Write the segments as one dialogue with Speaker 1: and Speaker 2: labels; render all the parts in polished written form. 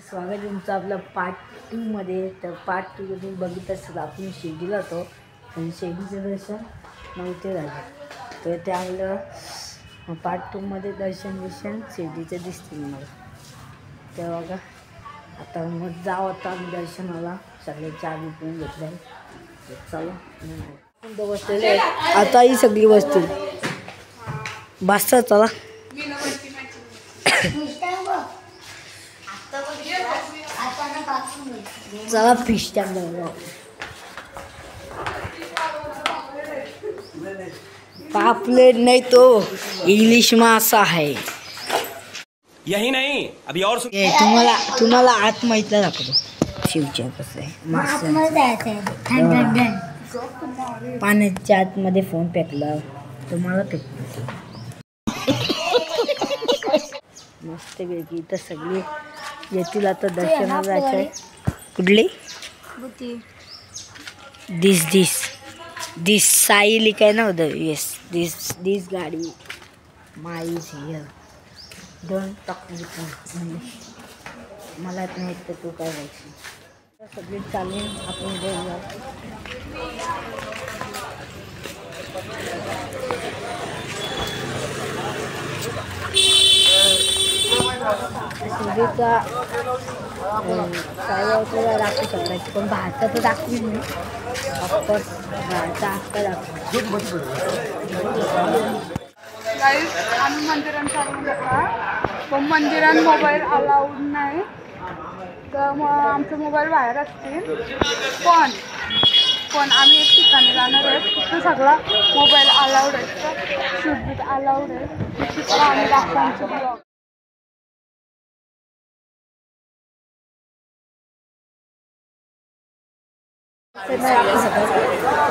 Speaker 1: स्वागत आहे तुमचं आपलं पार्ट 2 मध्ये. तर पार्ट 2 मध्ये बघितलं असतं आपण शिर्डीला होतो आणि शिर्डीचं दर्शन नव्हते झालं, तर त्यामुळं पार्ट 2 मध्ये दर्शन शिर्डीचं दिसतील मला. तर बघा आता मग जाऊ आता आम्ही दर्शनाला. सगळे चहा पिऊन घेतलं चला बसलेले आता ही सगळी बसतील बसता चला. चला फिश टँक पापलेट नहीं तो इंग्लिश में असा है.
Speaker 2: यही नहीं अभी और
Speaker 1: तुम्हाला आत माहितला दाखवतो शिवच्या कसं आहे पाण्याच्या आतमध्ये फोन फेकला तुम्हाला फेकतो मस्त पैकी. तर सगळी येतील आता दर्शनाला जायचंय. कुठली दिस साई लिखाय ना उधर. येस दिस गाडी my is here. Don't talk with me. मला नाही तर तू काय बोलशील. सगळी चालेल आपण जाऊया. शिर्डीचा साईबाबाचा दाखवू शकतो पण बाहेरचा तर दाखवीन मी. ऑफकोर्स बाहेरचा हक्का दाखवू.
Speaker 3: गाईज आम्ही मंदिरात चालू होता पण मंदिरात मोबाईल अलाउड नाही, तर मग आमचे मोबाईल बाहेर असतील. पण आम्ही एक ठिकाणी जाणार आहे तिथं सगळा मोबाईल अलाउड आहे. तर शिर्डीत अलाउड आहे तिथं आम्ही दाखवायचं ब्लॉग.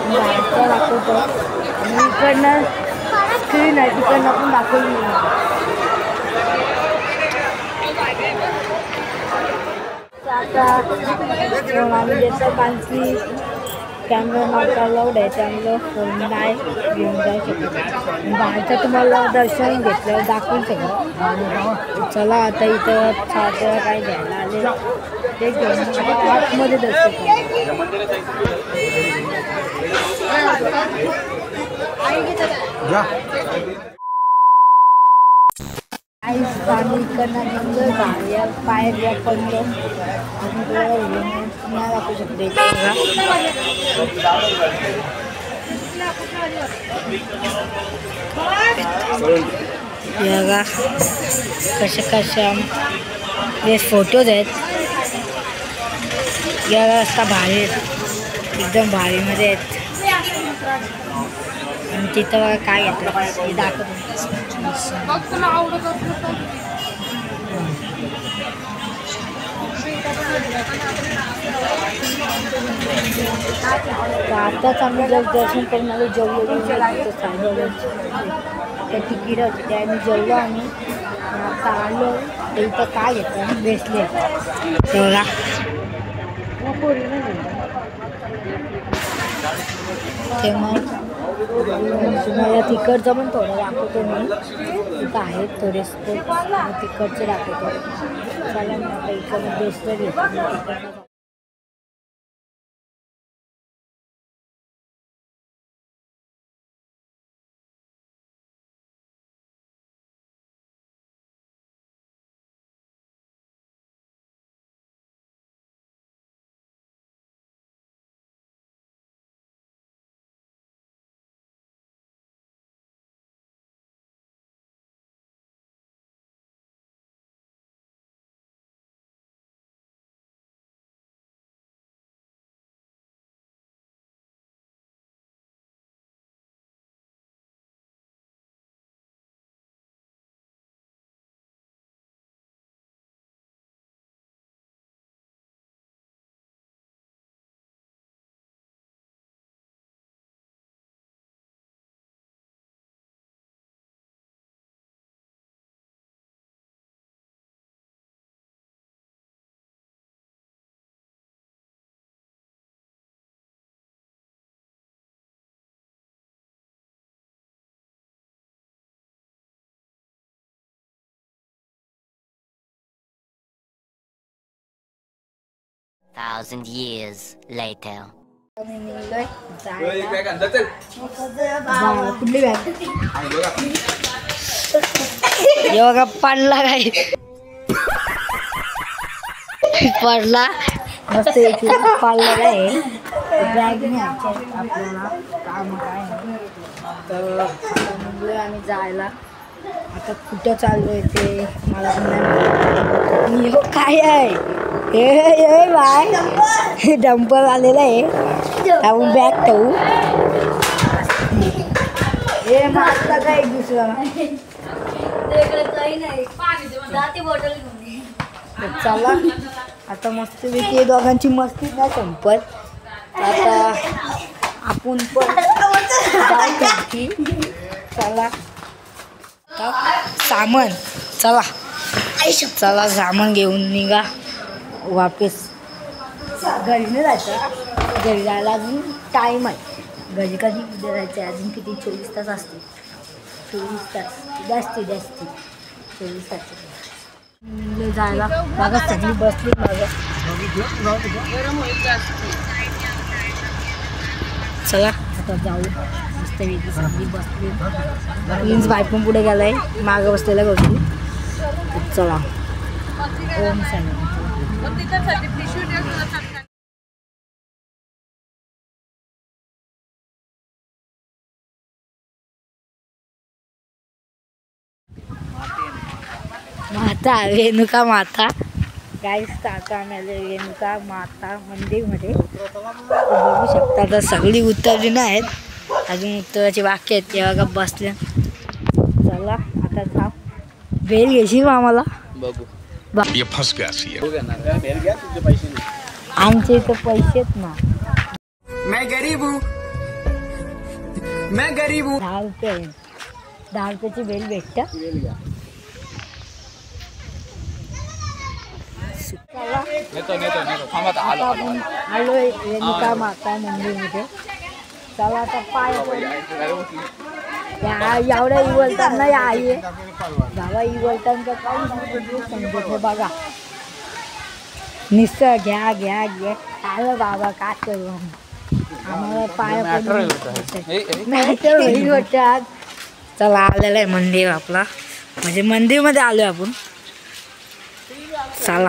Speaker 1: बाहेरचा दाखवतो आणि इकडनं स्क्रीन आहे तिकडनं पण दाखवली. आता आम्ही जसं कारण कॅमेरा नॉट अलाउड आहे त्यामुळं फोन नाही घेऊन जाऊ शकत. बाहेरचं तुम्हाला दर्शन घेतलं दाखवून सगळं. चला आता इथं साधं काय घ्यायला आले ते घेऊन आतमध्ये दर्शन पाणी इकडनं जंगल बाहेर पायऱ्या पडलं आणि नाही दाखवू शकते. बघा कशा हे फोटोज आहेत. या रस्ता भारी एकदम भारीमध्ये आहेत आणि तिथं बघा काय घेतलं हे दाखवतो. आताच आम्ही जर दर्शन करून आलो जेवलो त्या तिकीट होते ते आम्ही जेवलो. आम्ही आता आलो तर इथं काय घेतलं ब्रेसलेट बघा ते मग तुम्हाला तिकडचं पण थोडं दाखवतो मी. तिथं आहेत थोडेसे तिकडचे दाखवतो. चला मग आता इकडं ब्रेसलेट घेतो.
Speaker 4: 1,000 years later.
Speaker 1: आम्ही निघलोय जायला. कुठली बॅग हे बघा पडला काय पडला मस्त पडलेला आहे बॅग नाही आपल्याला काम काय नाही. तर आता निघलोय आम्ही जायला. आता कुठं चाललोय ते मला पण नाही माहिती. काय आहे हे बाय डंपर आलेलं आहे. आपण बॅग ठेवू हे मारता का एक दुसऱ्याला. चला आता मस्तपैकी दोघांची मस्ती नाही संपत. आता आपण पण जाऊ. चला सामान चला चला सामान घेऊन निघा वापस. घरी नाही जायचं. घरी जायला अजून टाईम आहे. घरी कधी उद्या जायचं आहे अजून किती 24 तास असते. 24 तास जास्ती 24 तास जायला. बघा सगळी बसली माझं. चला आता जाऊ. मस्त वेगळी सगळी बसली. प्रिन्स बाय पण पुढे गेलाय मागं बसलेला बघू. चला ओम सांगा माता रेणुका माता गाईस. आता आम्ही आले रेणुका माता मंदिरमध्ये. बघू शकता आता सगळी उतरली नाही आहेत अजून उतरायची बाकी आहेत. तेव्हा का बसल्या. चला आता जा. बेल घेशील आम्हाला आमचे इथं पैसेच ना.
Speaker 2: मैं गरीब हूँ
Speaker 1: 10 रुपये 10 रुपयाची बेल भेटतं. आता आपण आलोय रेणुका माता मंदिरमध्ये. चला आता पाय एवढ्या इवलताना आहे बाबा. इवलतांचं काही समजत नाही बघा. निसर्ग घ्या घ्या घ्या आलं बाबा काय करू आम्हाला पाय होतात. चला आलेलं आहे मंदिर आपला म्हणजे मंदिरमध्ये आलोय आपण. चला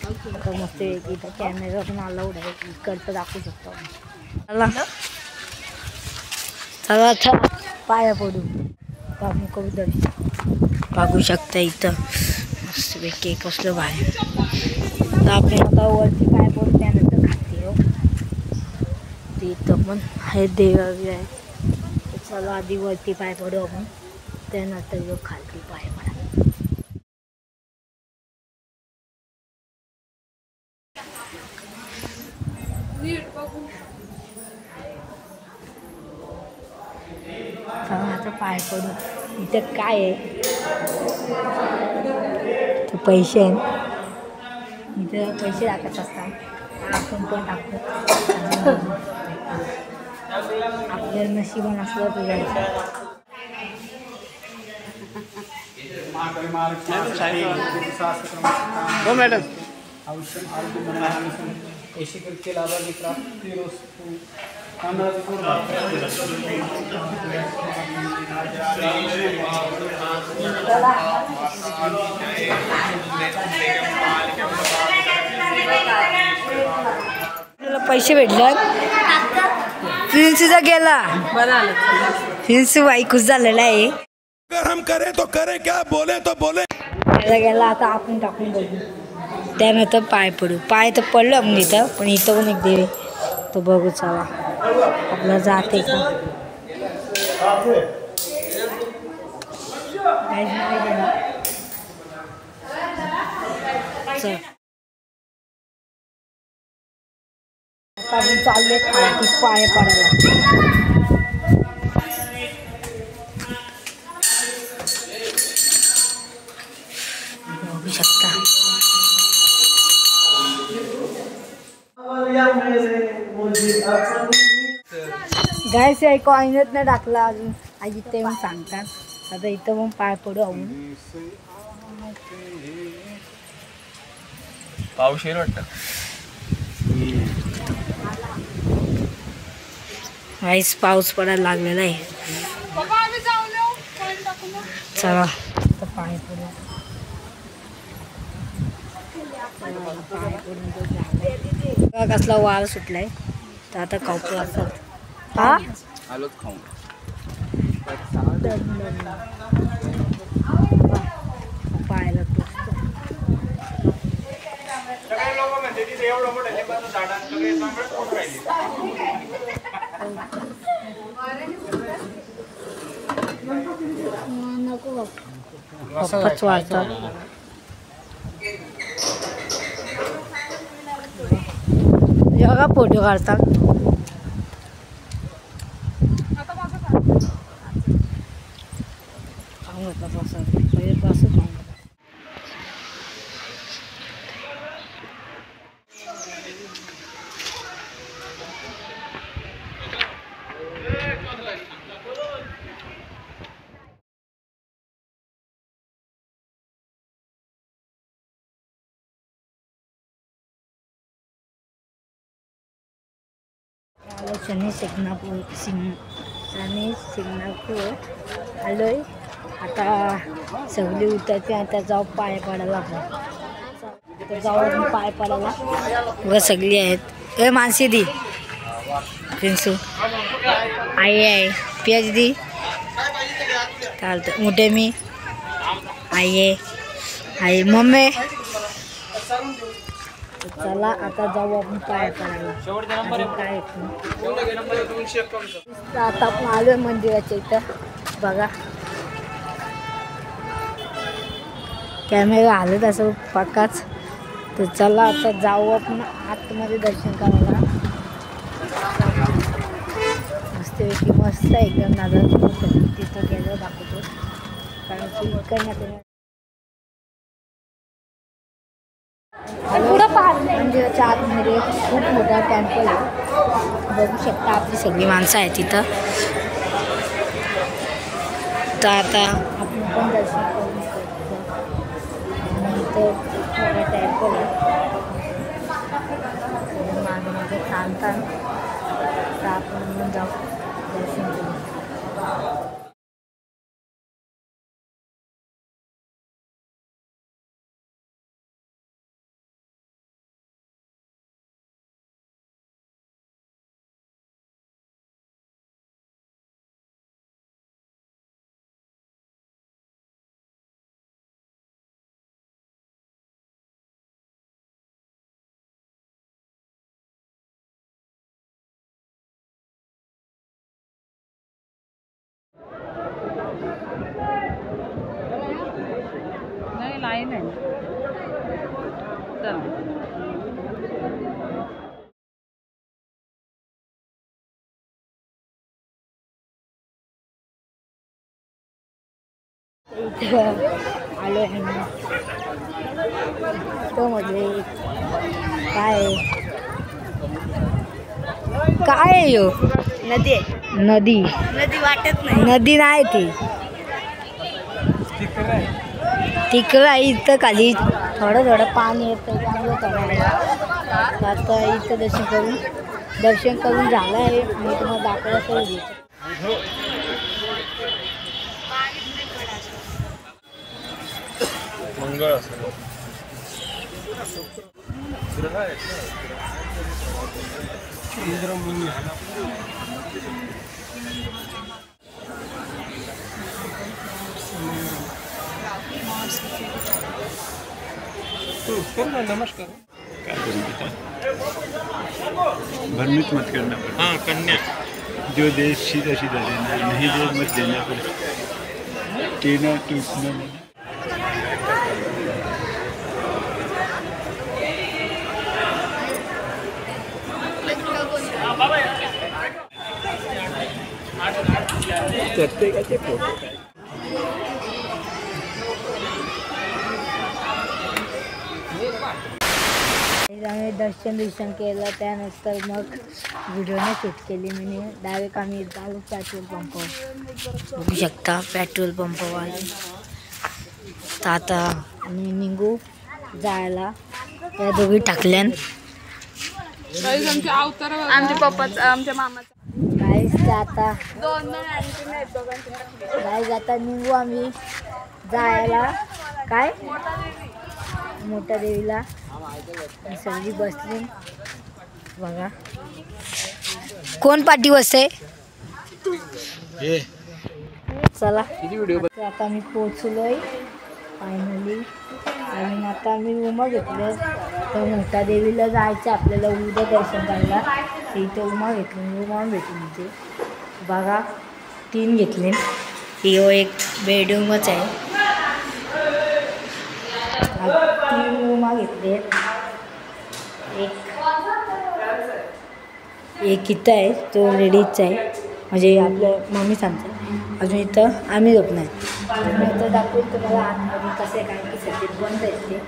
Speaker 1: आता मस्त इथं कॅमेरा पण अलाउड आहे. इकडचं दाखवू शकतो आपण. चला अच्छा पाया पडू बाबू कबूतर बघू शकता इथं मस्तपैकी कसलं बाहेर. तर आपण आता वरती पाय पडू त्यानंतर खाते हो. ते इथं पण आहे देवावी आहे. चला आधी वरती पाय पडू आपण त्यानंतर जो खालती पाय पडा. आता पाय पडू. इथं काय आहे ते पैसे आहेत. इथं पैसे टाकत असतात आपण पण टाकतो. आपल्या नशिबान असलं तर जायचं.
Speaker 2: हो मॅडम
Speaker 1: पैसे भेटले. प्रिन्सचा गेला प्रिन्स बाई खुश झालेला आहे.
Speaker 5: हम करे तो करे क्या बोले तो बोले.
Speaker 1: त्याला गेला आता आपण टाकून बघू त्यानंतर पाय पडू. पाय तर पडलं आपण इथं पण इथं पण एक देवी तो बघू. चला आपला जाते का चल. आता आपण चालले खालती पाय पडायला. बघू शकता गायस आहे कॉइनच नाही टाकला अजून. आज इथे येऊन सांगतात. आता इथं पण पाय पडू आपण.
Speaker 2: पाऊस येईल वाटतं.
Speaker 1: गाईस पाऊस पडायला लागलेला आहे.
Speaker 3: पप्पा आम्ही जाऊन येऊ कॉइन टाकून येऊ.
Speaker 1: चला आता पाणी पडू. कसला वार सुटलाय तर आता खाऊ असतात. हा
Speaker 2: आलोच खाऊन.
Speaker 1: पाहायला नको पप्पाच वाजतात. बघा फोटो काढतात.
Speaker 3: आता माझं काय?
Speaker 1: खाऊन घेतला बसा पहिले बस खाऊन घेतला. शनी शिंगणापूर आलोय. आता सगळी उतरते. आता जाऊ पाय पडायला आपण जाऊ पाय पडायला व सगळी आहेत. ए मानसी दी प्रिन्सू आई आहे. PhD चालतं. मोठे मी आई आहे. आई मम्मी. चला आता जाऊ आपण पाय पडायला. काय आता आपण आलोय मंदिराच्या इथं. बघा कॅमेरा आलं तसं पक्काच. तर चला आता जाऊ आपण आतमध्ये दर्शन करायला. मस्तपैकी मस्त एकदम नारळ तिथं गेलं दाखवतो. कारण की इकडनं मंदिराच्या आतमध्ये खूप मोठा टेम्पल आहे. बघू शकता आपली सगळी माणसं आहेत तिथं. तर आता आपण पण दर्शन करून इथं मोठा टेम्पल आहे. मागे मागे थांबतात. तर आपण जाऊ दर्शन करू.
Speaker 3: नाही लाईन आहे. चल
Speaker 1: इथं आलो आहे मी. तो मध्ये काय काय आहे यो? नदी आहे. नदी वाटत नाही. नदी नाही ती तिकडं इथं खाली थोडं थोडं पाणी येतं. चांगलं थोडं. आता इथं दर्शन करून झालं आहे. मी तुम्हाला दाखवायला सोडली.
Speaker 5: मंगळ नमस्कार.
Speaker 6: भ्रमित मत करना पड़ता। हाँ कन्या जो देश सीधा सीधा देना नहीं देश मत देना पड़े टीना टूटना करते का ते फोटो
Speaker 1: आम्ही दर्शन केलं. त्यानंतर मग व्हिडिओने शूट केली मी. डायरेक्ट आम्ही आलो पेट्रोल पंपावर. बघू शकता पेट्रोल पंपावर. तर आता आम्ही निघू जायला. त्या दोघी टाकल्यान
Speaker 3: आमच्या पप्पाचं आमच्या मामाचं
Speaker 1: काय आता
Speaker 3: दोन अँटीने आहेत दोघांचे.
Speaker 1: गाईज आता निघू आम्ही जायला काय मोठ्या देवीला. सगळी बसली बघा. कोण पाठी बसते चला. आता आम्ही पोचलोय फायनली. आणि आता आम्ही उमा घेतलं तर मोठ्या देवीला जायचं आपल्याला उद्या दर्शन करायला. इथे उमा घेतली उमा भेटली इथे बघा. 3 घेतले. हो एक बेडरूमच आहे. 3 उमा घेतले. एक इथं आहे तो लेडीजचा आहे म्हणजे आपल्या मम्मी सांगते. अजून इथं आम्ही झोपणार. इथं दाखवून तुम्हाला आतमध्ये कसं आहे कारण की सध्या बंद आहे ते.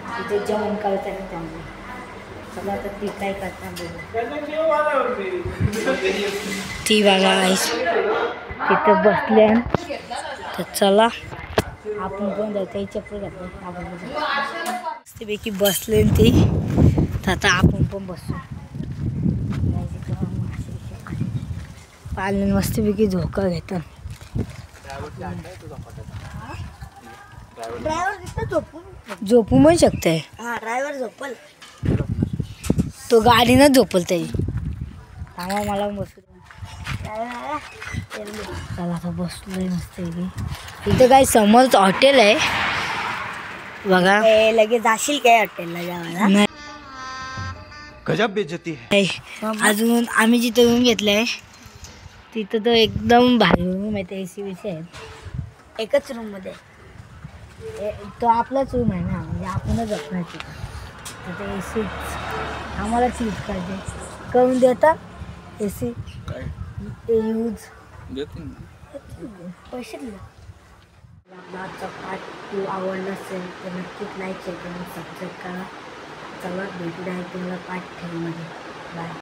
Speaker 1: तिथे जेवण करत आहे त्यामुळे. चला आता ती काय करता ती बघा तिथं बसले. तर चला आपण पण जाऊ. काही चप्पल घातलं आपण मस्तपैकी बसले ती. तर आता आपण पण बसू. पालन मस्तपैकी झोका घेतात. झोपू पण शकते. ड्रायव्हर झोपल तो गाडीनं झोपल त्याची. त्यामुळे मला बसू चला आता बसलोय मस्तपैकी. इथं काय समोरच हॉटेल आहे बघा. लगेच जाशील काय हॉटेलला जेवायला. नाही
Speaker 5: गजब बेइज्जती है.
Speaker 1: अजून आम्ही जिथं रूम घेतलंय तिथं तर एकदम भारी रूम आहे. ते AC आहे. एकच रूममध्ये तो आपलाच रूम आहे ना म्हणजे आपणच जपणार तिथं. तर ते AC आम्हाला चीज पाहिजे करून देता. AC यूज पैसे दिले. आपला आजचा पार्ट 2 आवडला असेल तर नक्कीच लाईक शेअर करून सबस्क्राईब करा. चला भेटूया तुम्हाला पार्ट 3 मध्ये. बाय.